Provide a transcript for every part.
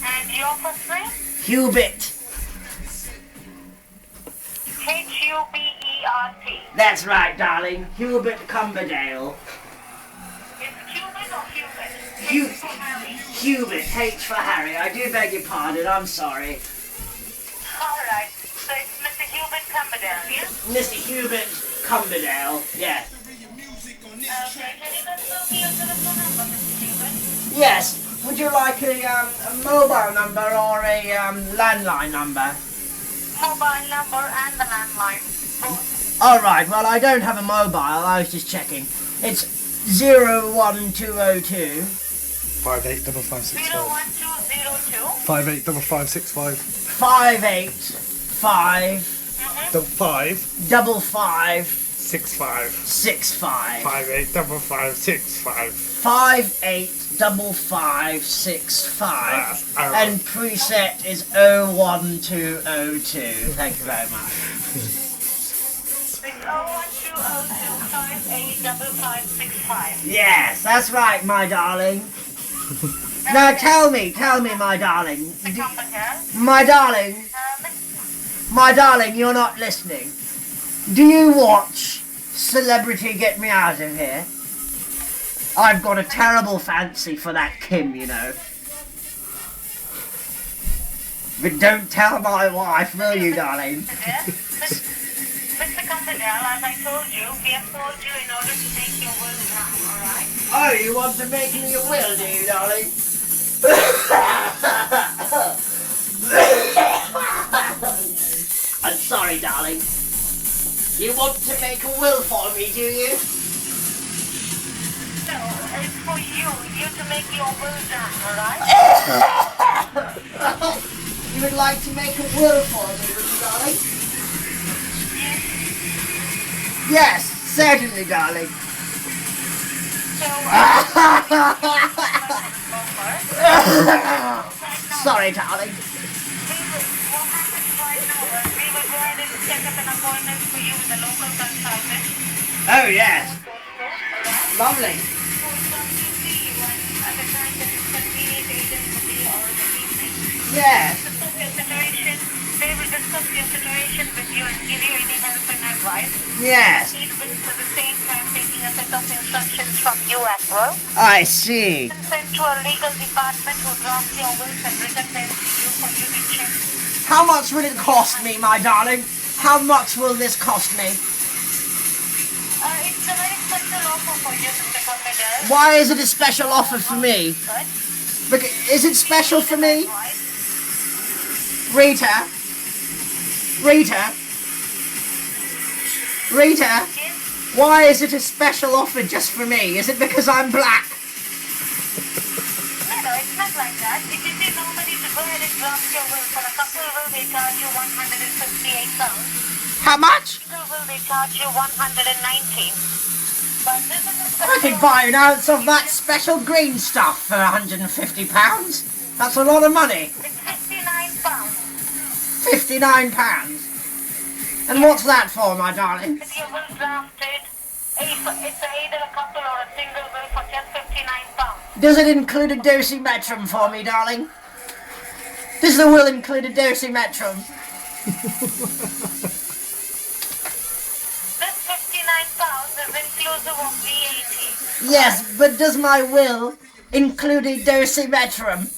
And your first name? Hubert. Hubert. That's right, darling. Hubert Cumberdale. Is Hubert or Hubert? Hu- For Harry. Hubert, H for Harry. I do beg your pardon, I'm sorry. Alright, so it's Mr. Hubert Cumberdale, yeah? Mr. Hubert Cumberdale, yeah. Okay, can you confirm me your telephone number, Mr. Hubert? Yes. Would you like a mobile number or a landline number? Mobile number and the landline. Both. Alright, well I don't have a mobile, I was just checking. It's 01202 585565. 01202 585565. 585 5 55 65. 65 585565. 585565 and preset is 01202. Thank you very much. It's 01202 Yes, that's right, my darling. Now tell me, my darling. My darling, you're not listening. Do you watch Celebrity Get Me Out of Here? I've got a terrible fancy for that Kim, you know. But don't tell my wife, will you, darling? Mr. Cumberdale, as I told you, we have told you in order to make your will now, alright? Oh, you want to make me a will, do you, darling? I'm sorry, darling. You want to make a will for me, do you? No, it's for you to make your will done, alright? You would like to make a will for me, would you, darling? Yes, certainly, darling. So, sorry, darling. What happens right now is we will go ahead and set up an appointment for you with a local consultant. Oh, yes. Lovely. Who will come to see you at a time that is convenient either in the day or in the evening. Yes. They will discuss your situation with you and give you any help and advice. Yes. He will at the same time taking a set of instructions from you as well. I see. Sent to a legal department who drafts your wills and return them to you for you to check. How much will it cost me, my darling? How much will this cost me? It's a very special offer for you, Mr. Cumberdale. Why is it a special offer for me? Is it special for me? Rita? Why is it a special offer just for me? Is it because I'm black? No, it's not like that. If you see normally to go ahead and draft your will for a couple will they charge you £158. How much? Single will they charge you £119. But this is a I could buy an ounce of that special green stuff for £150. That's a lot of money. It's £59. £59. And what's that for, my darling? If your will drafted, it's either a couple or a single will for just £59. Does it include a dosimetrum for me, darling? Does the will include a dosimetrum? This £59 is inclusive of VAT. Yes, but does my will include a dosimetrum?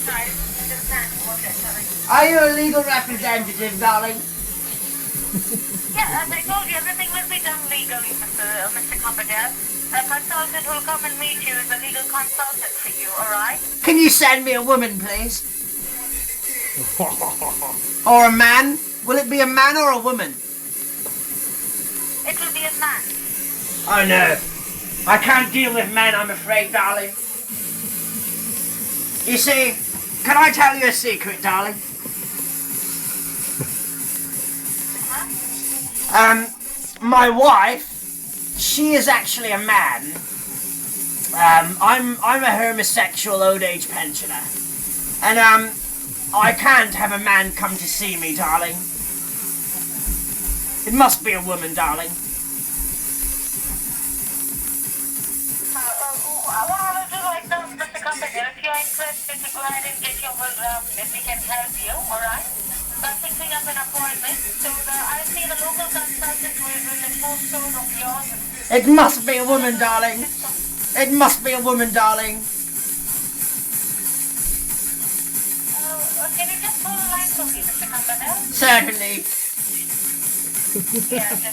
I understand what you're telling me. Are you a legal representative, darling? Yeah, as I told you, everything will be done legally, Mr. Cumberdale. A consultant will come and meet you as a legal consultant for you, alright? Can you send me a woman, please? Or a man? Will it be a man or a woman? It will be a man. Oh no. I can't deal with men, I'm afraid, darling. You see, can I tell you a secret, darling? My wife, she is actually a man. I'm a homosexual old age pensioner. And I can't have a man come to see me, darling. It must be a woman, darling. What I will do right now, Mr. Carpenter, if you're interested to go ahead and get your will drafted, we can help you, alright? By fixing up an appointment, so I see the local consultant who is in the postcode of yours. It must be a woman, darling. It must be a woman, darling. Can you just hold the line for me, Mr. Carpenter? Certainly. Yeah, just